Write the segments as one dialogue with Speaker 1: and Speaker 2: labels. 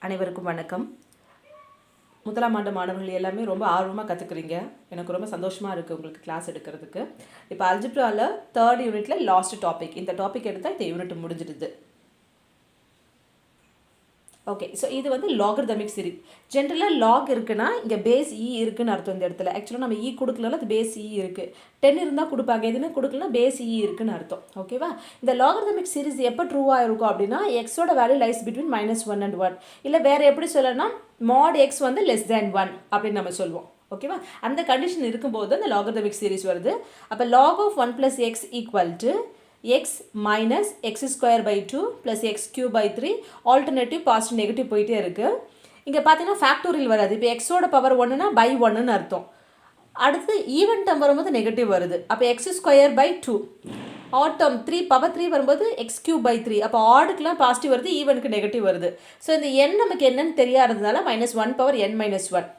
Speaker 1: அனைவருக்கும் வணக்கம். முதலாம் ஆண்டு மாணவர்கள் எல்லாமே ரொம்ப ஆர்வமாக கற்றுக்குறீங்க. எனக்கு ரொம்ப சந்தோஷமாக இருக்குது உங்களுக்கு கிளாஸ் எடுக்கிறதுக்கு. இப்போ அல்ஜிப்ராவில் 3rd யூனிட்டில் லாஸ்ட் டாபிக். இந்த டாபிக் எடுத்தால் இந்த யூனிட் முடிஞ்சிடுது. ஓகே, ஸோ இது வந்து லாகர்தமிக் சீரிஸ். ஜென்ரலாக லாக் இருக்குன்னா இங்கே பேஸ் இ இருக்குன்னு அர்த்தம். இந்த இடத்துல ஆக்சுவலாக நம்ம இ கொடுக்கலன்னா அது பேஸ் இ இருக்குது. 10 இருந்தால் கொடுப்பாங்க, எதுவுமே கொடுக்கலனா பேஸ் இ இருக்குன்னு அர்த்தம். ஓகேவா? இந்த லாகர்தமிக் சீரிஸ் எப்போ ட்ரூவாக இருக்கும் அப்படின்னா எக்ஸோட வேல்யூ லைஸ் பிட்வீன் -1 and 1. இல்லை வேறு எப்படி சொல்லணும்னா mod x வந்து less than 1 அப்படின்னு நம்ம சொல்லுவோம். ஓகேவா? அந்த கண்டிஷன் இருக்கும்போது அந்த லாகர்தமிக் சீரிஸ் வருது. அப்போ log of 1 plus x equal to x minus x square by 2 plus x cube by 3 alternative positive negative போயிட்டே இருக்குது. இங்கே பார்த்தீங்கன்னா ஃபேக்டோரியல் வராது. இப்போ எக்ஸோட பவர் 1னா by 1ன்னு அர்த்தம். அடுத்து ஈவன் டேர்ம் வரும்போது நெகட்டிவ் வருது. அப்போ x square by 2. Odd term 3 power 3 வரும்போது x cube by 3. அப்போ ஆடுக்குலாம் பாசிட்டிவ் வருது, ஈவனுக்கு நெகட்டிவ் வருது. ஸோ இந்த n நமக்கு என்னன்னு தெரியாததுனால -1 power n minus 1.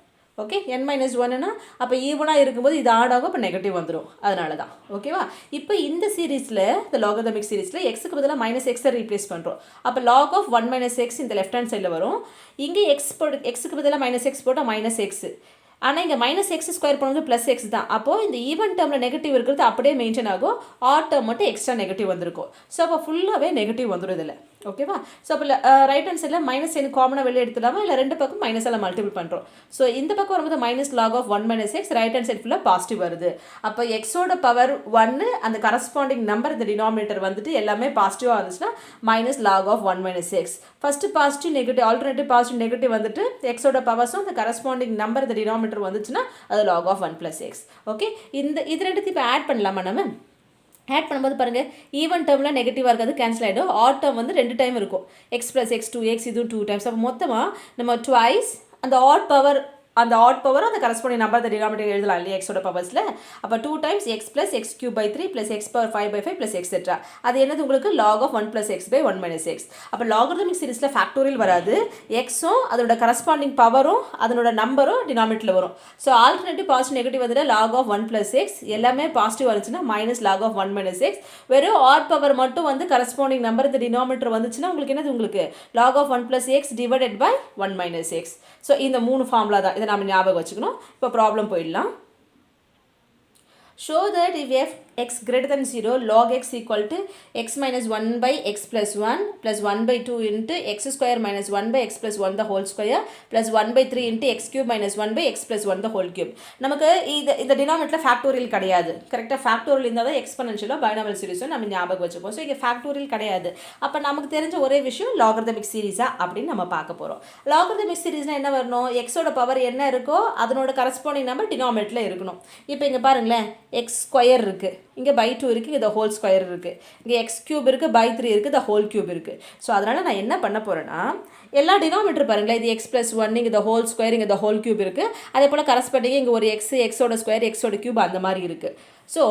Speaker 1: ஓகே, n-1னா அப்போ ஈவனாக இருக்கும்போது இது ஆட் ஆகும், அப்போ நெகட்டிவ் வந்துடும். அதனால தான். ஓகேவா? இப்போ இந்த சீரீஸில் இந்த லாகர்தமிக் சீரீஸில் எக்ஸுக்கு பதிலாக -x ரீப்ளேஸ் பண்ணுறோம். அப்போ log of 1 - x இந்த லெஃப்ட் ஹேண்ட் சைடில் வரும். இங்கே எக்ஸுக்கு பதிலாக -x போட்டால் -x. ஆனால் இங்கே -x ஸ்கொயர் பண்ணும்போது +x தான். அப்போது இந்த ஈவன் டேர்மில் நெகட்டிவ் இருக்கிறது அப்படியே மெயின்டைன் ஆகும். ஆட் டேர்ம் மட்டும் எக்ஸ்ட்ரா நெகட்டிவ் வந்திருக்கும். ஸோ அப்போ ஃபுல்லாகவே நெகட்டிவ் வந்துடும் இதில். ஓகேவா? ஸோ அப்போ ரைட் ஹேண்ட் சைடில் -n காமனாக வெளியே எடுத்துலாமா, இல்லை ரெண்டு பக்கம் மைனஸால் மல்டிபிள் பண்ணுறோம். ஸோ இந்த பக்கம் வரும்போது log of 1 - x, right hand side ஃபுல்லாக பாசிட்டிவ் வருது. அப்போ எக்ஸோட பவர் 1 அந்த கரஸ்பாண்டிங் நம்பர் இந்த டினாமினேட்டர் வந்துட்டு எல்லாமே பாசிட்டிவாக வந்துச்சுன்னா log of 1 - x. First positive negative alternative positive negative வந்துட்டு எக்ஸோட பவர்ஸும் அந்த கரஸ்பாண்டிங் நம்பர் இந்த டினாமினேட்டர் வந்துச்சுன்னா அது log of 1 + x. ஓகே, இது ரெண்டுத்தையும் இப்போ ஆட் பண்ணலாமா? நம்ம ஆட் பண்ணும்போது பாருங்கள், ஈவன் டேர்மில் நெகட்டிவாக இருக்காது, கேன்சல் ஆகிடும். ஆட் டேர்ம் வந்து 2 டைம் இருக்கும். x + x 2x, இதுவும் 2 டைம்ஸ். அப்போ மொத்தமாக நம்ம ட்வைஸ் அந்த ஆட் பவர் அந்த அந்த கரஸ்பாண்டிங் நம்பர் அந்த டினாமினேட்டர் எழுதலாம் இல்லையா எக்ஸோட பவர்ஸில். அப்போ 2 times x + x cube by 3 + x power 5/5 + etcetera. அது என்னது உங்களுக்கு log of 1 + x by 1 - x. அப்போ லாகர்தமிக் சீரிஸில் ஃபேக்டோரியல் வராது. எக்ஸும் அதோட கரஸ்பாண்டிங் பவரும் அதனோட நம்பரும் டினாமினேட்டரில் வரும். ஸோ ஆல்டர்னேட்டிவ் பாசிட்டிவ் நெகட்டிவ் வந்துட்டு log of 1 + x எல்லாமே பாசிட்டிவ் வந்துச்சுன்னா log of 1 - x. வெறும் ஆட் பவர் மட்டும் வந்து கரஸ்பாண்டிங் நம்பர் இந்த டினாமினேட்டர் வந்துச்சுன்னா உங்களுக்கு என்னது உங்களுக்கு log of 1 + x divided by 1 - x. So இந்த 3 ஃபார்முலா தான். இதை நம்ம ஞாபகம் வச்சுக்கணும். இப்போ ப்ராப்ளம் போயிடலாம். Show that if x greater than 0, log x equal to x minus 1 by x plus 1 plus 1 by 2 into x square minus 1 by x plus 1 the whole square plus 1 by 3 into x cube minus 1 by x plus 1 the whole cube. நமக்கு இந்த denominator factorial கிடையாது. கரெக்டாக factorial இருந்தால் தான் எக்ஸ்பனன்ஷியலோ binomial சீரிஸோ நம்ம ஞாபகம் வச்சுப்போம். So இங்கே ஃபேக்டோரியல் கிடையாது. அப்போ நமக்கு தெரிஞ்ச ஒரே விஷயம் லாகர்தமிக் சீரிஸா அப்படின்னு நம்ம பார்க்க போகிறோம். லாகர்தமிக் சீரிஸ்னால் என்ன வரணும்? எக்ஸோட பவர் என்ன இருக்கோ அதனோட கரஸ்பாண்டிங் நம்பர் டினாமினேட்டரில் இருக்கணும். இப்போ இங்கே பாருங்களேன், எக்ஸ் ஸ்கொயர் இருக்குது, இங்கே by 2 இருக்குது, இங்கே ஹோல் ஸ்கொயர் இருக்குது, இங்கே x cube இருக்குது, by 3 இருக்குது, ஹோல் கியூப் இருக்குது. ஸோ அதனால் நான் என்ன பண்ண போகிறேன்னா எல்லா டினாமினேட்டர் பாருங்களேன், இது x + 1, இங்கே ஹோல் ஸ்கொயர், இங்கே ஹோல் கியூப் இருக்குது. அதே போல் கரஸ்பாண்டிங் இங்கே ஒரு எக்ஸோட ஸ்கொயர், எக்ஸோட கியூப் அந்த மாதிரி இருக்குது. ஸோ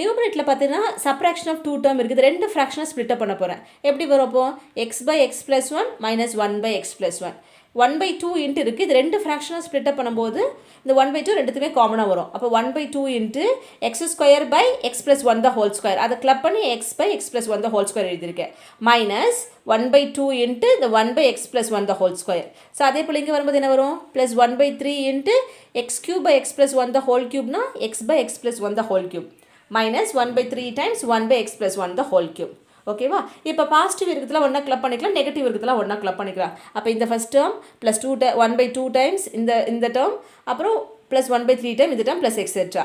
Speaker 1: நியூமரேட்டில் பார்த்தீங்கன்னா சப்ராக்ஷன் ஆஃப் 2 டேர்ம் இருக்குது. 2 ஃப்ராக்ஷனாக ஸ்ப்ளிட்டப் பண்ண போகிறேன். எப்படி வரும்? அப்போ x by x + 1 - 1 by x + 1 1 by 2 into இருக்குது. இது 2 ஃப்ராக்ஷனாக ஸ்ப்ளிட்டப் பண்ணும்போது இந்த 1 by 2 ரெண்டுத்துமே காமனாக வரும். அப்போ 1 by 2 into x square by x + 1 the whole square. அதை கிளப் பண்ணி x by x + 1 the whole square எழுதியிருக்கேன். -1 by 2 into the 1 by x + 1 the whole square. So அதே போல் இங்கே வரும்போது என்ன வரும்? +1 by 3 into x cube by x + 1 the whole cubeனா x by x + 1 the whole cube -1 by 3 times 1 by x + 1 the whole cube. ஓகேவா? இப்போ positive இருக்கிறதுல ஒன்றா club பண்ணிக்கலாம், நெகட்டிவ் இருக்கிறதுல ஒன்றா கிளப் பண்ணிக்கலாம். அப்போ இந்த ஃபஸ்ட் டேர்ம் +1 by 2 டைம்ஸ் இந்த டேர்ம், அப்புறம் +1 by 3 டைம் இந்த டேர்ம் ப்ளஸ் எக்ஸெட்ரா.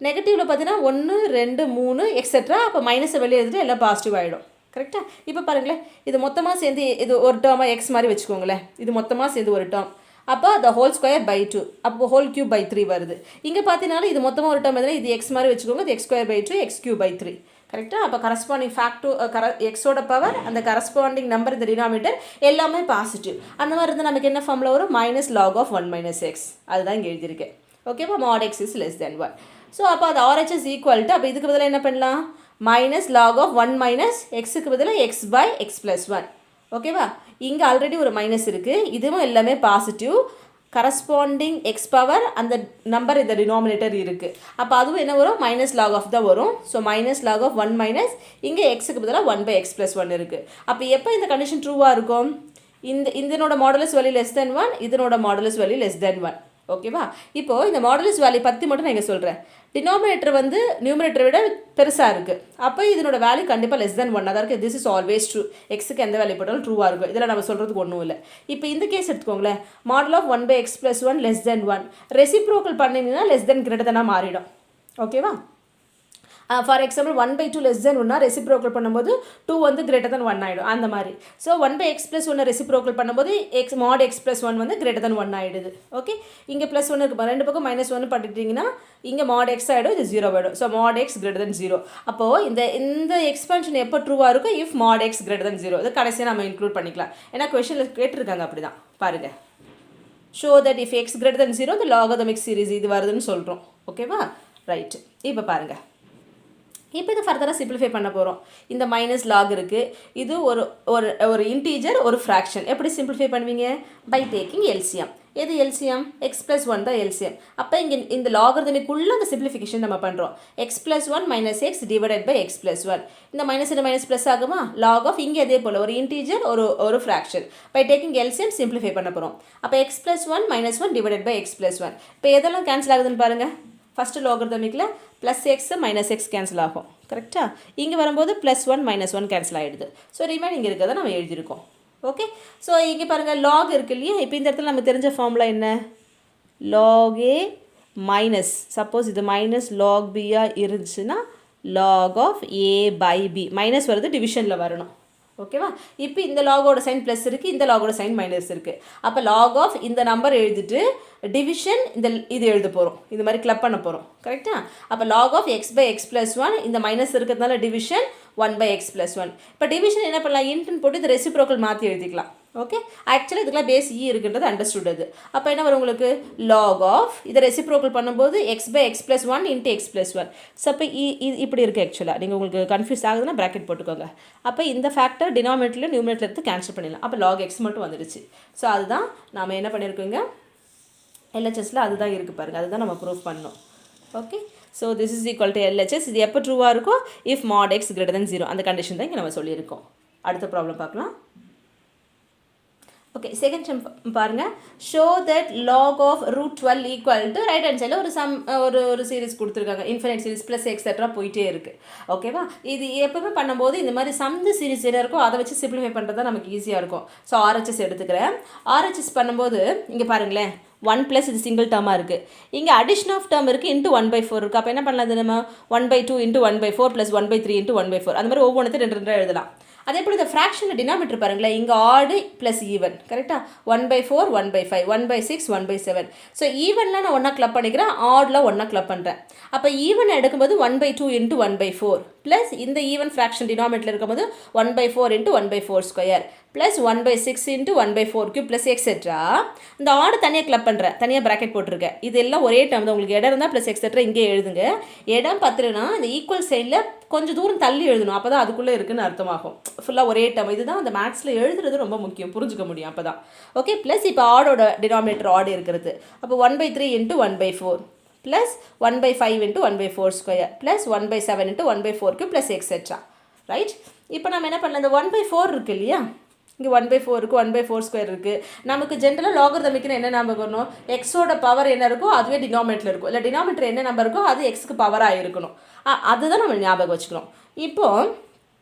Speaker 1: நெகட்டிவில் பார்த்தீங்கன்னா 1 2 3 எக்ஸெட்ரா. அப்போ மைனஸை வெளியே எடுத்துகிட்டு எல்லாம் பாசிட்டிவ் ஆகிடும். கரெக்டாக? இப்போ பாருங்களேன், இது மொத்தமாக சேர்ந்து இது ஒரு டேர்மாக எக்ஸ் மாதிரி வச்சுக்கோங்களேன். இது மொத்தமாக சேர்ந்து ஒரு டேர்ம். அப்போ the whole square by 2, அப்போ whole cube by 3 வருது. இங்கே பார்த்தீங்கன்னா இது மொத்தமாக ஒரு டேர்ம் எதுனா இது எக்ஸ் மாதிரி வச்சுக்கோங்க. இது x² by 2, x cube by 3. கரெக்டாக? அப்போ கரஸ்பாண்டிங் எக்ஸோட பவர் அந்த கரஸ்பாண்டிங் நம்பர் இந்த டினாமினேட்டர் எல்லாமே பாசிட்டிவ். அந்த மாதிரி இருந்தால் நமக்கு என்ன ஃபார்மில் வரும்? log of 1 - x. அதுதான் இங்கே எழுதியிருக்கேன். ஓகேவா? mod x is less than 1. So அப்போ அது RHS ஈக்குவல் டு, அப்போ இதுக்கு பதிலாக என்ன பண்ணலாம்? -log of 1 - xக்கு பதிலாக x by x + 1. ஓகேவா? இங்கே ஆல்ரெடி ஒரு மைனஸ் இருக்குது, இதுவும் எல்லாமே பாசிட்டிவ். கரஸ்பாண்டிங் எக்ஸ் பவர் அந்த நம்பர் இந்த டினாமினேட்டர் இருக்குது. அப்போ அதுவும் என்ன வரும்? -log of தான் வரும். ஸோ -log of 1 இங்கே எக்ஸுக்கு பதிலாக 1 by x + 1 இருக்குது. அப்போ எப்போ இந்த கண்டிஷன் ட்ரூவாக இருக்கும்? இதனோட மாடுலஸ் வேல்யூ லெஸ் தென் 1, இதனோட மாடுலஸ் வேல்யூ லெஸ் தென் 1. ஓகேவா? இப்போது இந்த மாடுலஸ் வேல்யூ பற்றி மட்டும் நான் இங்கே சொல்கிறேன். டினாமினேட்டர் வந்து நியூமினேட்டரை விட பெருசாக இருக்குது. அப்போ இதனோட வேல்யூ கண்டிப்பாக லெஸ் தென் 1 அதாவது திஸ் இஸ் ஆல்வேஸ் ட்ரூ. எக்ஸுக்கு எந்த வேல்யூ போட்டாலும் ட்ரூவாக இருக்கும். இதில் நம்ம சொல்கிறதுக்கு ஒன்றும் இல்லை. இப்போ இந்த கேஸ் எடுத்துக்கோங்களேன். Modulus of 1/x + 1 less than 1 reciprocal பண்ணிங்கன்னா லெஸ் தென் கிரேட்டர் தெனாக மாறிடும். ஓகேவா? For example 1/2 less than 1 reciprocal பண்ணும்போது 2 வந்து கிரேட்டர் தென் 1 ஆகிடும். அந்த மாதிரி. ஸோ 1/x + 1 ரெசிப்ரோக்கல் பண்ணும்போது mod x + 1 வந்து கிரேட்டர் தென் 1 ஆகிடுது. ஓகே, இங்கே +1 இருக்குது, ரெண்டு பக்கம் -1 பண்ணிட்டீங்கன்னா இங்கே mod x ஆகிடும், இது 0 ஆகிடும். So mod x greater than 0. அப்போது இந்த எக்ஸ்பென்ஷன் எப்போ ட்ரூவாக இருக்கும்? If mod x greater than 0. இது கடைசியாக நம்ம இன்க்ளூட் பண்ணிக்கலாம். ஏன்னா கொஷனில் கேட்டிருக்காங்க அப்படி தான். பாருங்கள், show that if x greater than 0 the logarithmic series இது வருதுன்னு சொல்கிறோம். ஓகேவா? ரைட். இப்போ பாருங்கள், இப்போ இது ஃபர்தராக சிம்பிளிஃபை பண்ண போகிறோம். இந்த மைனஸ் லாக் இருக்குது, இது ஒரு இன்டீஜர், ஒரு ஃப்ராக்ஷன். எப்படி சிம்பிளிஃபை பண்ணுவீங்க? By taking LCM. எது எல்சிஎம்? x + 1 தான் எல்சிஎம். அப்போ இங்கே இந்த லாகரிதமிக்குள்ளே அந்த சிம்பிளிஃபிகேஷன் நம்ம பண்ணுறோம். x + 1 - x divided by x + 1. இந்த மைனஸ் மைனஸ் ப்ளஸ் ஆகுமா? லாக் ஆஃப் இங்கே அதே போல் ஒரு இன்டீஜர், ஒரு fraction. By taking LCM simplify பண்ண போகிறோம். அப்போ x + 1 - 1 டிவைடட் பை x + 1. இப்போ எதெல்லாம் கேன்சல் ஆகுதுன்னு பாருங்கள். ஃபஸ்ட்டு லாகரிதமிக்கில் +x -x கேன்சல் ஆகும். கரெக்டாக? இங்கே வரும்போது +1 - 1 கேன்சல் ஆகிடுது. ஸோ ரிமைனிங் இருக்கிறத நம்ம எழுதியிருக்கோம். ஓகே, ஸோ இங்கே பாருங்கள் லாக் இருக்குது இல்லையா? இப்போ இந்த இடத்துல நம்ம தெரிஞ்ச ஃபார்முலா என்ன? log a மைனஸ், சப்போஸ் இது மைனஸ் log b-ஆக இருந்துச்சுன்னா log ஆஃப் a/b. மைனஸ் வருது, டிவிஷனில் வரணும். ஓகேவா? இப்போ இந்த லாகோட சைன் ப்ளஸ் இருக்குது, இந்த லாகோட சைன் மைனஸ் இருக்குது. அப்போ லாக் ஆஃப் இந்த நம்பர் எழுதிட்டு டிவிஷன் இது எழுத போகிறோம். இது மாதிரி கிளப் பண்ண போகிறோம். கரெக்டாக? அப்போ லாக் ஆஃப் x/x + 1 இந்த மைனஸ் இருக்கிறதுனால டிவிஷன் 1/x + 1. இப்போ டிவிஷன் என்ன பண்ணலாம்? இன்ட்டுன்னு போட்டு இந்த ரெசிப்ரோக்கல் மாற்றி எழுதிக்கலாம். ஓகே, ஆக்சுவலாக இதுக்கெல்லாம் பேஸ் இருக்குன்றது அண்டர்ஸ்டுட். அது அப்போ என்ன வரும் உங்களுக்கு? லாக் ஆஃப் இதை ரெசிப்ரோக்கல் பண்ணும்போது x/x + 1 × x + 1. ஸோ அப்போ இப்படி இருக்குது. ஆக்சுவலாக நீங்கள் உங்களுக்கு கன்ஃபியூஸ் ஆகுதுன்னா ப்ராக்கெட் போட்டுக்கோங்க. அப்போ இந்த ஃபேக்டர் டினாமினேட்டரில் நியூமினேட்டரில் எடுத்து கேன்சல் பண்ணிடலாம். அப்போ log x மட்டும் வந்துடுச்சு. ஸோ அதுதான் நாம் என்ன பண்ணியிருக்கோங்க, எல்ஹெச்எஸில் அதுதான் இருக்குது பாருங்கள். அதுதான் நம்ம ப்ரூஃப் பண்ணோம். Okay, so this is equal to LHS. இது எப்போ ட்ரூவாக இருக்கும்? If mod x greater than 0. அந்த கண்டிஷன் தான் இங்கே நம்ம சொல்லியிருக்கோம். அடுத்த ப்ராப்ளம் பார்க்கலாம். ஓகே, செகண்ட் சம் பாருங்கள். Show that log of √12 equal to right hand சைடில் ஒரு சீரிஸ் கொடுத்துருக்காங்க. இன்ஃபினைட் சீரிஸ் ப்ளஸ் எக்ஸெட்ரா போயிட்டே இருக்குது. ஓகேவா? இது எப்பவுமே பண்ணும்போது இந்த மாதிரி சம்து சீரிஸ் என்ன இருக்கோ அதை வச்சு சிம்பிளிஃபை பண்ணுறது தான் நமக்கு ஈஸியாக இருக்கும். ஸோ ஆர்ஹெச்எஸ் எடுத்துக்கிறேன். ஆர்ஹெச்எஸ் பண்ணும்போது இங்கே பாருங்களேன், 1 + இது சிங்கிள் டேர்மாக இருக்குது. இங்கே அடிஷன் ஆஃப் டேர்ம் இருக்குது, இன்ட்டு 1/4 இருக்குது. அப்போ என்ன பண்ணலாம்? நம்ம 1/2 × 1/4 + 1/3 × 1/4 அந்த மாதிரி ஒவ்வொன்றுத்தையும் 2 எழுதலாம். அதே போல் இந்த ஃப்ராக்ஷனில் டினாமினேட்டர் பாருங்களேன், இங்கே ஆடு ப்ளஸ் ஈவன். கரெக்டாக? 1/4 1/5 1/6 1/7. ஸோ ஈவன்லாம் நான் ஒன்றா கிளப் பண்ணிக்கிறேன், ஆட்லாம் ஒன்றா கிளப் பண்ணுறேன். அப்போ ஈவன் எடுக்கும்போது 1/2 × 1/4 ப்ளஸ் இந்த ஈவன் ஃப்ராக்ஷன் டினாமினேட்டரில் இருக்கும்போது 1/4 × 1/4² ப்ளஸ் 1/6 × 1/4³ ப்ளஸ் எக்ஸெட்ரா. இந்த ஆடு தனியாக கிளப் பண்ணுறேன், தனியாக ப்ராக்கெட் போட்டிருக்கேன். இது எல்லாம் ஒரே டேர்ம் தான். உங்களுக்கு இடம் இருந்தால் ப்ளஸ் எக்ஸெட்ரா இங்கே எழுதுங்க. இடம் பத்துலனா இந்த ஈக்குவல் சைடில் கொஞ்சம் தூரம் தள்ளி எழுதணும். அப்போ தான் அதுக்குள்ளே இருக்குன்னு அர்த்தமாகும். ஃபுல்லாக ஒரே டேர்ம். இதுதான் அந்த மேக்ஸில் எழுதுறது ரொம்ப முக்கியம், புரிஞ்சுக்க முடியும் அப்போ தான். ஓகே, ப்ளஸ் இப்போ ஆடோட டினாமினேட்டர் ஆடு இருக்கிறது. அப்போ 1/3 × 1/4 plus 1/5 × 1/4² plus 1/7 × 1/4³ plus etcetera. Right? இப்போ நம்ம என்ன பண்ணலாம்? இந்த 1/4 இருக்குது இல்லையா? இங்கே 1/4 இருக்குது, 1/4² இருக்குது. நமக்கு ஜென்ரலாக லாகரிதமிக்னு என்ன நம்பர் வரணும்? எக்ஸோட பவர் என்ன இருக்கோ அதுவே டினாமினேட்டரில் இருக்கும். இல்லை டினாமினேட்டர் என்ன நம்பர் இருக்கோ அது எக்ஸுக்கு பவராக இருக்கணும். அதுதான் நம்ம ஞாபகம் வச்சுக்கணும். இப்போது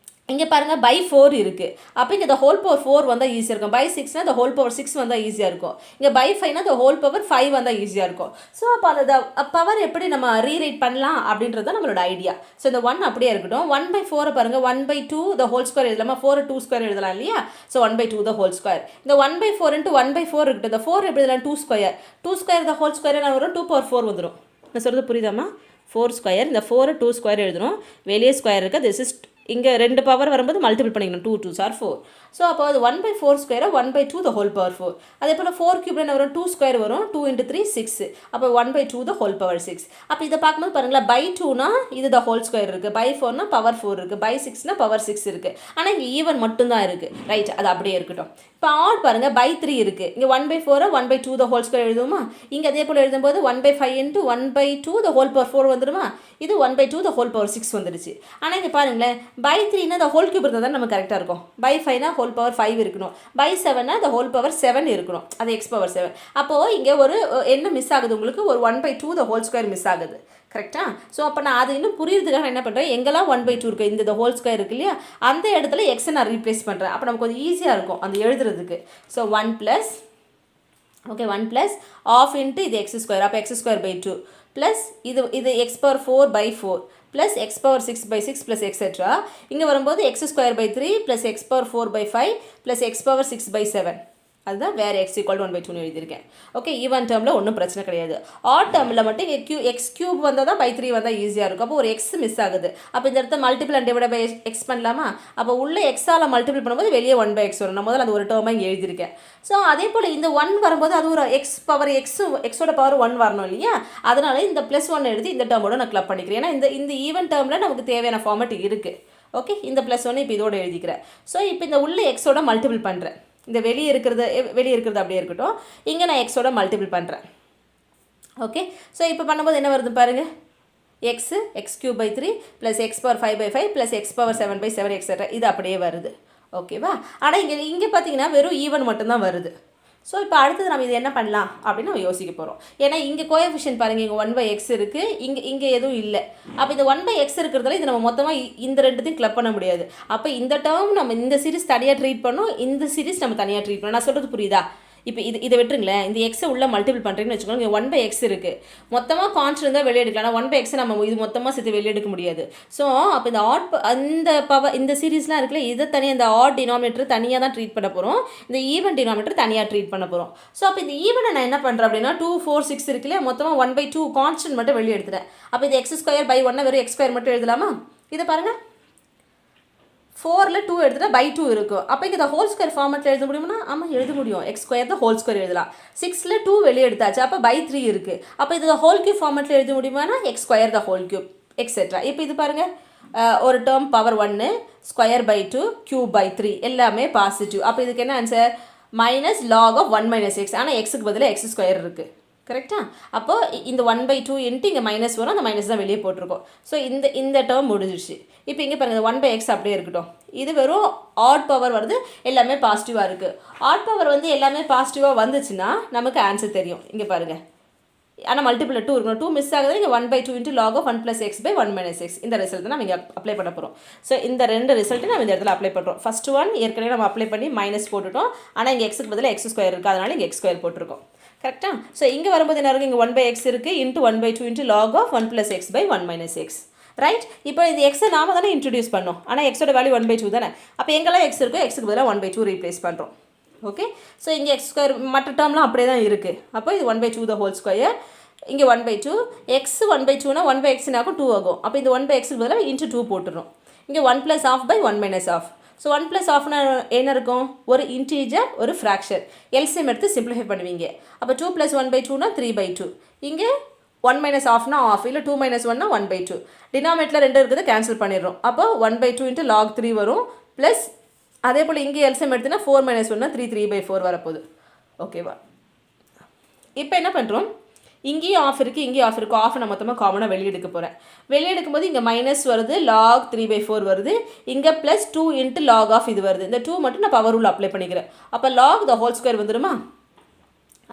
Speaker 1: இங்கே பாருங்கள் பை 4 இருக்குது. அப்போ இங்கே the whole power 4 வந்தால் ஈஸியாக இருக்கும். பை 6னா the whole power 6 வந்தால் ஈஸியாக இருக்கும். இங்கே பை 5னா the whole power 5 வந்தால் ஈஸியாக இருக்கும். ஸோ அப்போ அந்த பவர் எப்படி நம்ம ரீரைட் பண்ணலாம் அப்படின்றது நம்மளோட ஐடியா. ஸோ இந்த 1 அப்படியே இருக்கட்டும். 1/4 பாருங்கள், 1/2 the whole square எழுதலாமா? 4 2² எழுதலாம் இல்லையா? So 1/2 the whole square. இந்த 1/4 × 1/4 இருக்கட்டும். இந்த 4 எப்படி எழுதலாம்? 2² 2² the whole square என்ன வரும்? 2/4 வந்துடும். நான் சொல்கிறது புரியுதாம்மா? 4² இந்த 4 2² எழுதணும். வெளியே ஸ்கொயர் இருக்குது. திஸ் இஸ் இங்கே 2 பவர் வரும்போது மல்டிபிள் பண்ணிக்கணும். 2 2s are 4. ஸோ அப்போ அது 1/4² 1/2 the whole power 4. அதே போல் 4³ என்ன வரும்? 2² வரும். 2 × 3 6. அப்போ 1/2 the whole power 6. அப்போ இதை பார்க்கும்போது பாருங்களா, பை 2னா இது the whole square இருக்குது, பை 4னா பவர் 4 இருக்குது, பை 6னா பவர் 6 இருக்குது. ஆனால் இங்கே ஈவன் மட்டும்தான் இருக்குது. ரைட், அது அப்படியே இருக்கட்டும். இப்போ ஆட் பாருங்கள், பை 3 இருக்குது. இங்கே 1/4 1/2 the whole square எழுதுவோமா? இங்கே அதே போல் எழுதும்போது 1/5 × 1/2 the whole power 4 வந்துடுமா? இது 1/2 the whole power 6 வந்துடுச்சு. ஆனால் இங்கே பாருங்களேன், பை 3னா the whole cube இருந்தால் தான் நம்ம கரெக்டாக இருக்கும். பை 5னா ஹோல் பவர் 5 இருக்கணும். பை 7னா the whole power 7 இருக்கணும். அது x பவர் 7. அப்போது இங்கே ஒரு என்ன மிஸ் ஆகுது உங்களுக்கு, ஒரு 1/2 the whole square மிஸ் ஆகுது. கரெக்டா? ஸோ அப்போ நான் அது இன்னும் புரியுறதுக்காக நான் என்ன பண்ணுறேன், எங்கெல்லாம் 1/2 இருக்குது, இந்த ஹோல் ஸ்கொயர் இருக்கு இல்லையா, அந்த இடத்துல எக்ஸை நான் ரீப்ளேஸ் பண்ணுறேன். அப்போ நமக்கு கொஞ்சம் ஈஸியாக இருக்கும் அந்த எழுதுறதுக்கு. ஸோ 1 + ஓகே 1 + ஆஃப் இன்ட்டு இது x ஸ்கொயர், அப்போ x ஸ்கொயர் பை 2 ப்ளஸ் இது x power 4/4 plus x power 6/6 plus etcetera. இங்கே வரும்போது x square by 3 plus x power 4/5 plus x power 6/7. அதுதான் வேறு x = 1/2 எழுதியிருக்கேன். ஓகே, ஈவன் டேர்மில் ஒன்றும் பிரச்சனை கிடையாது. ஆட் டேர்மில் மட்டும் இங்கே x கியூப் வந்தால் தான் பை 3 வந்தால் ஈஸியாக இருக்கும். அப்போ ஒரு x மிஸ் ஆகுது. அப்போ இந்த இடத்த multiple and divide by x பண்ணலாமா? அப்போ உள்ளே எக்ஸால் மல்டிபிள் பண்ணும்போது வெளியே 1/x வரும். நான் முதல்ல அந்த ஒரு டேர்மாக இங்கே எழுதியிருக்கேன். ஸோ அதே போல் இந்த 1 வரும்போது அது ஒரு x பவர் எக்ஸோட பவர் 1 வரணும் இல்லையா, அதனால் இந்த +1 எழுதி இந்த டேர்மோட நான் கிளப் பண்ணிக்கிறேன். ஏன்னா இந்த ஈவன் டேர்மில் நமக்கு தேவையான ஃபார்மேட் இருக்குது. ஓகே, இந்த +1 இப்போ இதோட எழுதிக்கிறேன். ஸோ இப்போ இந்த உள்ளே எக்ஸோட மல்டிபிள் பண்ணுறேன். இந்த வெளியே இருக்கிறது அப்படியே இருக்கட்டும். இங்கே நான் எக்ஸோட மல்டிபிள் பண்ணுறேன். ஓகே, ஸோ இப்போ பண்ணும்போது என்ன வருது பாருங்கள், x³/3 plus x power 5/5 plus x power 7/7 etcetera. இது அப்படியே வருது. ஓகேவா? ஆனால் இங்கே பார்த்தீங்கன்னா வெறும் ஈவன் மட்டும்தான் வருது. ஸோ இப்போ அடுத்தது நம்ம இது என்ன பண்ணலாம் அப்படின்னு நம்ம யோசிக்க போகிறோம். ஏன்னா இங்கே கோஎஃபிஷியன்ட் பாருங்கள், இங்கே 1/x இருக்குது, இங்கே எதுவும் இல்லை. அப்போ இந்த 1/x இருக்கிறதுல இது நம்ம மொத்தமாக இந்த ரெண்டுத்தையும் கிளப் பண்ண முடியாது. அப்போ இந்த டேர்ம் நம்ம இந்த சீரிஸ் தனியாக ட்ரீட் பண்ணோம், இந்த சீரிஸ் நம்ம தனியாக ட்ரீட் பண்ணோம். நான் சொல்கிறது புரியுதா? இப்போ இதை விட்டுருங்களேன், இந்த எக்ஸை உள்ள மல்டிபிள் பண்ணுறேன்னு வச்சுக்கோங்க. இங்கே 1/x இருக்குது, மொத்தமாக கான்ஸ்டன்ட் தான் வெளியே எடுக்கலாம். ஆனால் 1/x நம்ம இது மொத்தமாக சேர்த்து வெளியே எடுக்க முடியாது. ஸோ அப்போ இந்த அந்த பவர் இந்த சீரீஸ்லாம் இருக்குல்ல, இதை தனியாக இந்த ஆட் டினாமினேட்டர் தனியாக தான் ட்ரீட் பண்ண போகிறோம், இந்த ஈவன் டினாமினேட்டர் தனியாக ட்ரீட் பண்ண போகிறோம். ஸோ அப்போ இந்த ஈவனை நான் என்ன பண்ணுறேன் அப்படின்னா 2, 4, 6 இருக்குல்லையா, மொத்தமாக 1/2 கான்ஸ்டன்ட் மட்டும் வெளியே எடுத்துட்டேன். அப்போ இது x²/1 வெறும் x² மட்டும் எழுதலாமா? இதை பாருங்கள், 4ல் 2 எடுத்துகிட்டா பை 2 இருக்கும். அப்போ இங்கே ஹோல் ஸ்கொயர் ஃபார்மெட்டில் எழுத முடியும்னா, ஆமாம் எழுத முடியும். x² தான் ஹோல் ஸ்கொயர் எழுதலாம். 6ல் 2 வெளியே எடுத்தாச்சு, அப்போ பை 3 இருக்குது. அப்போ இது ஹோல் கியூப் ஃபார்மெட்டில் எழுத முடியுமானா x² தான் ஹோல் கியூப் எக்ஸெட்ரா. இப்போ இது பாருங்கள், ஒரு term power 1 square by 2 cube by 3 எல்லாமே பாசிட்டிவ். அப்போ இதுக்கு என்ன answer, minus log of 1 - x. ஆனால் எக்ஸுக்கு பதிலாக x² இருக்குது. கரெக்டாக? அப்போது இந்த 1/2 இன்ட்டு இங்கே மைனஸ் வரும், அந்த மைனஸ் தான் வெளியே போட்டிருக்கோம். ஸோ இந்த டேர்ம் முடிஞ்சிடுச்சு. இப்போ இங்கே பாருங்கள், 1/x அப்படியே இருக்கட்டும். இது வெறும் ஆட் பவர் வருது, எல்லாமே பாசிட்டிவாக இருக்குது. ஆட் பவர் வந்து எல்லாமே பாசிட்டிவாக வந்துச்சுன்னா நமக்கு ஆன்சர் தெரியும். இங்கே பாருங்கள், ஆனால் மல்டிபிள் 2 இருக்கணும். 2 மிஸ் ஆகுது. இங்கே 1/2 into log of 1 + x/1 - x. இந்த ரிசல்ட் நம்ம இங்கே அப்ளை பண்ண போகிறோம். ஸோ இந்த ரெண்டு ரிசல்ட்டு நம்ம இந்த இடத்துல அப்ளை பண்ணுறோம். ஃபஸ்ட்டு ஒன் ஏற்கனவே நம்ம அப்ளை பண்ணி மைனஸ் போட்டுட்டோம். ஆனால் இங்கே எக்ஸுக்கு பதிலாக x² இருக்குது, அதனால் இங்கே x² போட்டிருக்கோம். கரெக்டாக? ஸோ இங்கே வரும்போது என்ன இருக்குது, இங்கே 1/x இருக்குது, into 1/2 into log of 1 + x/1 - x. Right? இப்போ இது எக்ஸை நாம தானே இன்ட்ரடியூஸ் பண்ணோம், ஆனால் எக்ஸோட வேல்யூ 1/2 தானே. அப்போ எங்கெல்லாம் எக்ஸ் இருக்கோ எக்ஸுக்கு பதிலாக 1/2 ரீப்ளேஸ் பண்ணுறோம். ஓகே, ஸோ இங்கே x² மற்ற டேர்ம்லாம் அப்படியே தான் இருக்குது. அப்போ இது 1/2 the whole square, இங்கே 1/2 x 1/2னா 1/x-னாக்கும் 2 ஆகும். அப்போ இந்த 1/x-க்கு பதிலாக இன்ட்டு 2 போட்டுரும். இங்கே 1 + ½/1 - ½. ஸோ 1 + ½ என்ன இருக்கும், ஒரு இன்டீஜர் ஒரு ஃப்ராக்ஷன். எல்சிஎம் எடுத்து சிம்பிளிஃபை பண்ணுவீங்க. அப்போ 2 + 1/2னா 3/2. இங்கே 1 - ½ ½, இல்லை 2 - 1னா 1/2. டினாமினேட்டில் 2 இருக்குது, கேன்சல் பண்ணிடுறோம். அப்போ 1/2 இன்ட்டு log 3 வரும். ப்ளஸ் அதே போல் இங்கே எல்சிஎம் எடுத்துனா 4 - 1னா 3/4 வரப்போகுது. ஓகேவா? இப்போ என்ன பண்ணுறோம், இங்கேயும் ஆஃப் இருக்குது, இங்கேயும் ஆஃப் இருக்குது. ஆஃப் நான் மொத்தமாக காமனாக வெளியே எடுக்க போகிறேன். வெளியே எடுக்கும்போது இங்கே மைனஸ் வருது, log 3/4 வருது. இங்கே ப்ளஸ் 2 இன்ட்டு log ஆஃப் இது வருது. இந்த 2 மட்டும் நான் பவர் ரூல் அப்ளை பண்ணிக்கிறேன். அப்போ log the whole square வந்துடுமா?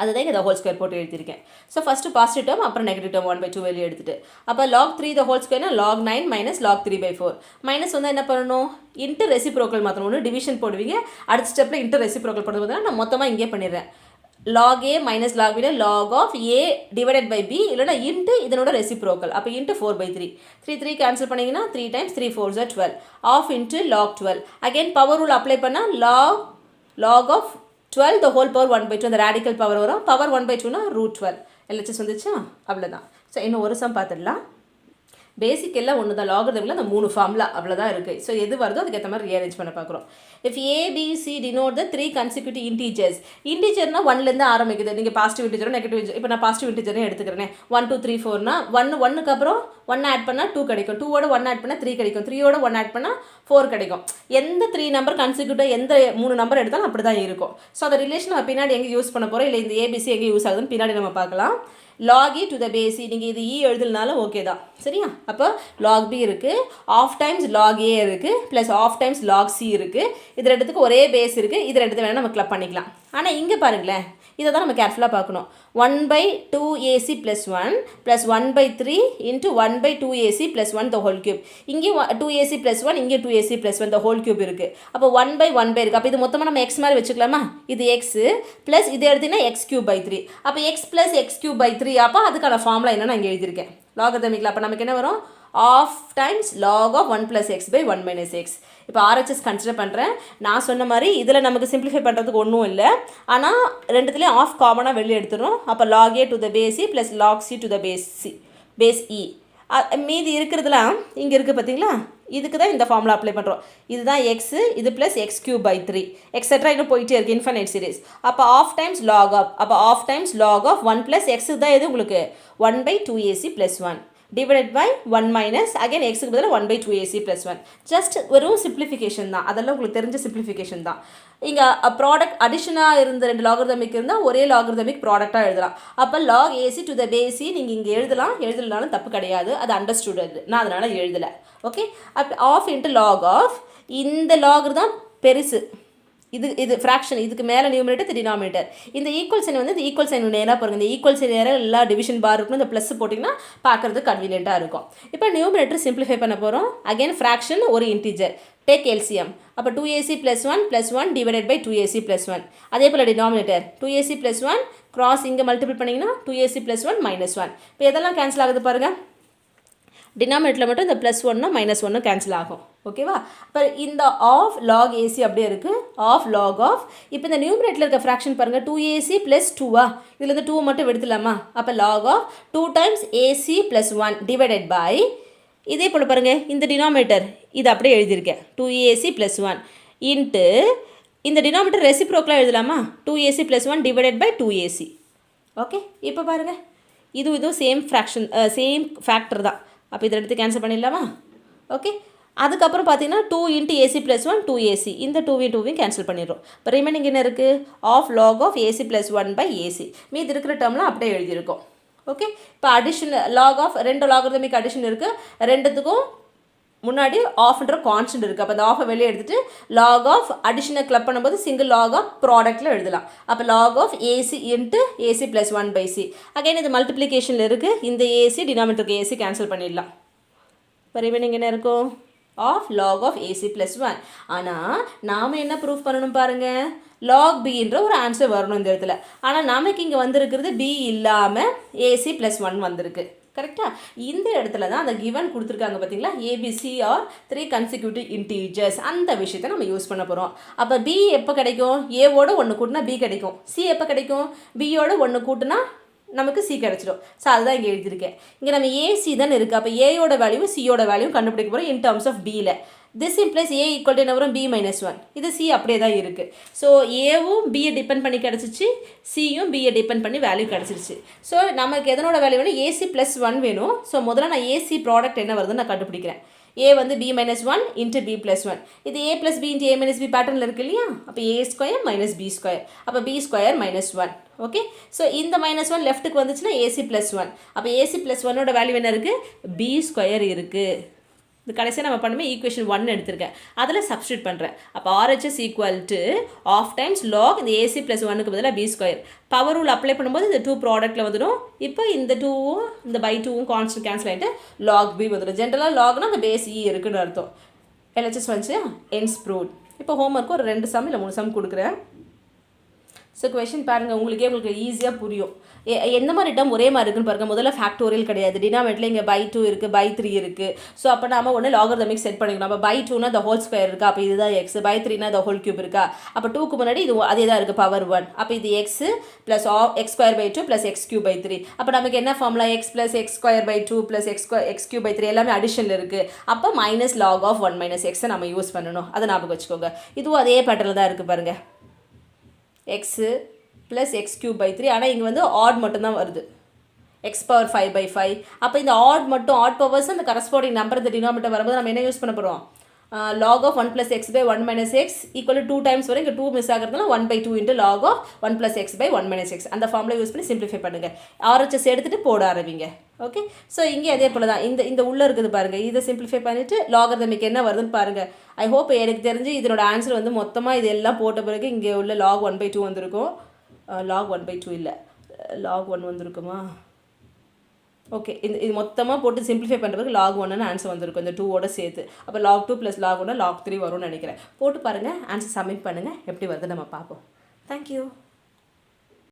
Speaker 1: அதுதான் இங்கே the whole square போட்டு எழுதியிருக்கேன். ஸோ ஃபஸ்ட்டு பாசிட்டிவ் டேர்ம், அப்புறம் நெகட்டிவ் டேர்ம் 1/2 வெளியே எடுத்துட்டு, அப்போ log 3 the whole square log 9 minus log 3/4. Minus வந்து என்ன பண்ணணும், இன்ட்டு ரெசிப்ரோக்கல் மாற்றணும். ஒன்று டிவிஷன் போடுவீங்க, அடுத்த ஸ்டெப்பில் இன்ட்டு ரெசிப்ரோக்கல் போடுறது நான் மொத்தமாக இங்கே பண்ணிடுறேன். log a minus log b log of a divided by b, இல்லைனா இன்ட்டு இதனோட ரெசிப்ரோக்கல். அப்போ இன்ட்டு 4/3. 3 கேன்சல் பண்ணிங்கன்னா 3 × 3 = 4 12. Half into log 12. Again power rule apply பண்ணால் log of 12 the whole power 1/2. அந்த ரேடிக்கல் பவர் வரும். பவர் 1/2னா √12. LHS வந்துச்சா? அவ்வளோதான். ஸோ இன்னும் ஒரு சம் பார்த்துடலாம். பேசிக் எல்லாம் ஒன்று தான், லாகரிதமில் அந்த 3 ஃபார்முலா அவ்வளோதான் இருக்குது. ஸோ எது வருதோ அதுக்கேற்ற மாதிரி ரீஅரேஞ்ச் பண்ண பார்க்குறோம். If a b c denote the 3 consecutive integers. இன்டீஜர்னா 1லேருந்து ஆரம்பிக்குது. நீங்கள் பாசிட்டிவ் இன்டீஜரும் நெகட்டிவ் இன்டீஜர், இப்போ நான் பாசிட்டிவ் இன்டீஜரே எடுத்துக்கிறேன். 1 2 3 4னா 1க்கு அப்புறம் 1 ஆட் பண்ணால் 2 கிடைக்கும். 2ஓட 1 ஆட் பண்ணால் 3 கிடைக்கும். 3ஓட 1 ஆட் பண்ணால் 4 கிடைக்கும். எந்த 3 நம்பர் கன்சிக்யூட்டிவ் எந்த 3 நம்பர் எடுத்தாலும் அப்படி தான் இருக்கும். ஸோ அந்த ரிலேஷன் நம்ம பின்னாடி எங்கே யூஸ் பண்ண போகிறோம், இல்லை இந்த ஏபிசி எங்கே யூஸ் ஆகுதுன்னு பின்னாடி நம்ம பார்க்கலாம். log e to the base e, நீங்கள் இது e எழுதுனாலும் ஓகே தான், சரியா? அப்போ log b இருக்குது, ஆஃப் டைம்ஸ் log a இருக்குது, plus half times log c இருக்குது. இது ரெண்டுத்துக்கு ஒரே பேஸ் இருக்குது, இது ரெண்டுத்து வேணால் நம்ம கிளப் பண்ணிக்கலாம். ஆனால் இங்கே பாருங்களேன், இதை தான் நம்ம கேர்ஃபுல்லாக பார்க்கணும். 1/2ac + 1 plus 1/3 into 1/2ac + 1 the whole cube. இங்கே 2ac + 1, இங்கே 2ac + 1 the whole cube இருக்குது. அப்போ 1/1 இருக்குது. அப்போ இது மொத்தமாக நம்ம எக்ஸ் மாதிரி வச்சுக்கலாமா? இது எக்ஸு ப்ளஸ் இது எடுத்திங்கன்னா x³/3. அப்போ x + x³/3. அப்போ அதுக்கான ஃபார்முலா என்னென்னு இங்கே எழுதியிருக்கேன் லாகர்தமிக்கில். அப்போ நமக்கு என்ன வரும்? Half times log of 1 + x/1 - x. இப்போ RHS கன்சிடர் பண்ணுறேன். நான் சொன்ன மாதிரி இதில் நமக்கு சிம்பிளிஃபை பண்ணுறதுக்கு ஒன்றும் இல்லை. ஆனால் ரெண்டுத்துலேயும் ஆஃப் காமனாக வெளியே எடுத்துடும். அப்போ log a to the base e plus log c to the base e. மீதி இருக்கிறதுலாம் இங்கே இருக்குது பார்த்தீங்களா? இதுக்கு தான் இந்த ஃபார்முலா அப்ளை பண்ணுறோம். இதுதான் எக்ஸு, இது ப்ளஸ் x³/3 எக்ஸட்ரா இன்னும் போயிட்டே இருக்குது, இன்ஃபைனைட் சீரிஸ். அப்போ ஆஃப் டைம்ஸ் log of, அப்போ of times log of 1 + x தான் எது உங்களுக்கு 1/2ac + 1 divided by 1 minus again x க்கு பதிலாக 1/2ac + 1. ஜஸ்ட் வெறும் சிம்பிளிஃபிகேஷன் தான், அதெல்லாம் உங்களுக்கு தெரிஞ்ச சிம்பிளிஃபிகேஷன் தான். இங்கே ப்ராடக்ட் அடிஷனாக இருந்த 2 லாகர்தமிக் இருந்தால் ஒரே லாகர்தமிக் ப்ராடக்டாக எழுதலாம். அப்போ log ac to the base e நீங்கள் இங்கே எழுதலனாலும் தப்பு கிடையாது, அது அண்டர்ஸ்டுட், நான் அதனால் எழுதலை. ஓகே, அப்போ ஆஃப் இன்ட்டு log of, இந்த லாகர் தான் பெருசு, இது ஃப்ராக்ஷன், இதுக்கு மேலே நியூமரேட்டர், இது டினாமினேட்டர். இந்த ஈக்குவல் சைன் வந்து இந்த ஈக்குவல் சைன் நேராக பாருங்கள், இந்த ஈக்குவல் சைன் நேராக எல்லா டிவிஷன் பார் இருக்கணும், இந்த ப்ளஸ் போட்டிங்கன்னா பார்க்குறது கன்வீனியண்ட்டாக இருக்கும். இப்போ நியூமரேட்டர் சிம்பிளிஃபை பண்ண போகிறோம். அகைன் ஃப்ராக்ஷன், ஒரு இன்டிஜர், டேக் எல்சிஎம். அப்போ 2ac + 1 + 1 டிவைடட் பை 2ac + 1. அதே போல் டினாமினேட்டர் 2ac + 1 கிராஸ் இங்கே மல்டிபிள் பண்ணிங்கன்னா 2ac + 1 - 1. இப்போ எதெல்லாம் கேன்சல் ஆகுது பாருங்கள், டினாமினேட்டரில் மட்டும் இந்த +1 -1 கேன்சல் ஆகும். ஓகேவா? இப்போ இந்த ஆஃப் log ac அப்படியே இருக்குது, ஆஃப் log of. இப்போ இந்த நியூமரேட்டரில் இருக்க ஃப்ராக்ஷன் பாருங்கள், 2ac + 2 இதில் இருந்து 2 மட்டும் எடுத்துலாமா? அப்போ log of 2 times ac + 1 divided by, இதே போல் பாருங்கள் இந்த டினாமினேட்டர் இது அப்படியே எழுதியிருக்கேன் 2ac + 1 இன்ட்டு இந்த டினாமினேட்டர் ரெசிப்ரோக்கலாக எழுதலாமா? 2ac + 1 divided by 2ac. Okay, இப்போ பாருங்கள் இதுவும் சேம் ஃப்ராக்ஷன், சேம் ஃபேக்டர் தான். அப்போ இதை எடுத்து கேன்சல் பண்ணிடலாமா? ஓகே, அதுக்கப்புறம் பார்த்தீங்கன்னா 2 × ac + 1 2ac, இந்த 2வையும் கேன்சல் பண்ணிடுறோம். இப்போ ரிமைனிங் என்ன இருக்குது? Half log of ac + 1/ac. மீது இருக்கிற டேர்ம்லாம் அப்படியே எழுதியிருக்கோம். ஓகே, இப்போ addition log of 2 logarithmic addition இருக்குது, ரெண்டுத்துக்கும் முன்னாடி ஆஃப்ன்ற கான்ஸ்டன்ட் இருக்குது. அப்போ அந்த ஆஃபை வெளியே எடுத்துகிட்டு log of அடிஷனை கிளப் பண்ணும்போது சிங்கிள் log of ப்ராடக்ட்டில் எழுதலாம். அப்போ log of ac × ac + 1/c. Again இது மல்டிப்ளிகேஷனில் இருக்குது, இந்த ac டினாமினேட்டருக்கு ac கேன்சல் பண்ணிடலாம். இப்போ ரிமைனிங் என்ன இருக்கும்? Half log of ac + 1. ஆனால் நாம் என்ன ப்ரூஃப் பண்ணணும் பாருங்கள், log bன்ற ஒரு ஆன்சர் வரணும் இந்த இடத்துல. ஆனால் நமக்கு இங்கே வந்திருக்கிறது b இல்லாமல் ac + 1 வந்திருக்கு. கரெக்டாக? இந்த இடத்துல தான் அந்த கிவன் கொடுத்துருக்காங்க பார்த்தீங்களா, ஏபிசி ஆர் 3 consecutive integers, அந்த விஷயத்தை நம்ம யூஸ் பண்ண போகிறோம். அப்போ b எப்போ கிடைக்கும்? ஏவோட 1 கூட்டினா b கிடைக்கும். c எப்போ கிடைக்கும்? பியோட 1 கூட்டினா நமக்கு சி கிடச்சிடும். ஸோ அதுதான் இங்கே எழுதியிருக்கேன். இங்கே நம்ம ஏசி தானே இருக்குது, அப்போ ஏயோட வேல்யூ சியோட வேல்யூ கண்டுபிடிக்க போகிறோம் இன் டர்ம்ஸ் ஆஃப் பியில். திஸ் இம்ப்ளைஸ் a = என்ன வரும்? b - 1. இது c அப்படியே தான் இருக்குது. ஸோ ஏவும் பியை டிபெண்ட் பண்ணி கிடச்சிச்சு, சியும் பியை டிபெண்ட் பண்ணி வேல்யூ கிடச்சிருச்சு. ஸோ நமக்கு எதனோட வேல்யூ வேணும்? ac + 1 வேணும். ஸோ முதல்ல நான் ஏசி ப்ராடக்ட் என்ன வருதுன்னு நான் கண்டுபிடிக்கிறேன். a வந்து b - 1 × b + 1. இது a + b × a - b பேட்டர்னில் இருக்குது இல்லையா? அப்போ a² - b². அப்போ b² - 1. ஓகே, ஸோ இந்த -1 லெஃப்ட்டுக்கு வந்துச்சுன்னா ac + 1. அப்போ ac + 1ஓட வேல்யூ என்ன இருக்குது? b² இருக்குது. இது கடைசியாக நம்ம பண்ணுமே ஈக்குவேஷன் 1 எடுத்திருக்கேன், அதில் சப்ஸ்டியூட் பண்ணுறேன். அப்போ RHS = ஆஃப் டைம்ஸ் log இந்த ac + 1க்கு பதிலாக b². பவர் ரூல் அப்ளை பண்ணும்போது இந்த 2 ப்ராடக்ட்டில் வந்துடும். இப்போ இந்த 2வும் இந்த /2வும் கான்ஸ்டன்ட் கேன்சல் ஆகிட்டு log b வந்துடும். ஜென்ரலாக லாக்னா அந்த பேஸ் e இருக்குன்னு அர்த்தம். LHS வந்துச்சு, என்ஸ் ப்ரூவ்ட். இப்போ ஹோம்ஒர்க்கு ஒரு 2 சம் இல்லை 3 சம் கொடுக்குறேன். ஸோ கொஷின் பாருங்கள், உங்களுக்கு ஈஸியாக புரியும். எந்த மாதிரி டேர்ம் ஒரே மாதிரி இருக்குன்னு பாருங்கள். முதல்ல ஃபேக்டோரியல் கிடையாது, டினாமினேட்டரில் இங்கே /2 இருக்குது, /3 இருக்குது. ஸோ அப்போ நம்ம ஒன்று லாகர்தமிக் செட் பண்ணிக்கணும். அப்போ /2னா the whole square இருக்கா, அப்போ இதுதான் x. /3னா the whole cube இருக்கா, அப்போ 2க்கு முன்னாடி இது அதே தான் இருக்குது, பவர் 1. அப்போ இது x + x² / 2 + x³ / 3. அப்போ நமக்கு என்ன ஃபார்முலா? x + x² / 2 + x³ / 3 எல்லாமே அடிஷனில் இருக்குது. அப்போ -log of 1 - x நம்ம யூஸ் பண்ணணும், அதை ஞாபகம் வச்சுக்கோங்க. இதுவும் அதே பேட்டர்னில் தான் இருக்குது பாருங்கள், x + x³ / 3. ஆனால் இங்கே வந்து ஆட் மட்டும்தான் வருது, x⁵/5. அப்போ இந்த ஆட் மட்டும், ஆட் பவர்ஸ் அந்த கரஸ்பாண்டிங் நம்பர் இந்த டினாமினேட்டர் வரும்போது நம்ம என்ன யூஸ் பண்ண போகிறோம்? log of 1 plus x by 1 minus x equal to 2 times வரும். இங்கே 2 மிஸ் ஆகிறதுனால 1 by 2 into log of 1 plus x by 1 minus x. அந்த ஃபார்முலா யூஸ் பண்ணி சிம்பிளிஃபை பண்ணுங்கள். RHS எடுத்துகிட்டு போட ஆரம்பிங்க. ஓகே, ஸோ இங்கே அதே போல் தான் இந்த உள்ளே இருக்குது பாருங்கள். இதை சிம்பிளிஃபை பண்ணிவிட்டு லாகர்தமிக் என்ன வருதுன்னு பாருங்கள். ஐ ஹோப் எனக்கு தெரிஞ்சு இதனோட ஆன்சர் வந்து மொத்தமாக இது எல்லாம் போட்ட பிறகு இங்கே உள்ள log 1 by 2 வந்திருக்கும். log 1 by 2 இல்லை, log 1 வந்திருக்குமா? ஓகே, இது மொத்தமாக போட்டு சிம்பிளிஃபை பண்ணுற பிறகு log 1ன்னு ஆன்சர் வந்திருக்கும் இந்த 2ஓட சேர்த்து. அப்போ log 2 + log 1 log 3 வரும்னு நினைக்கிறேன். போட்டு பாருங்கள், ஆன்சர் சப்மிட் பண்ணுங்கள், எப்படி வருது நம்ம பார்ப்போம். தேங்க்யூ.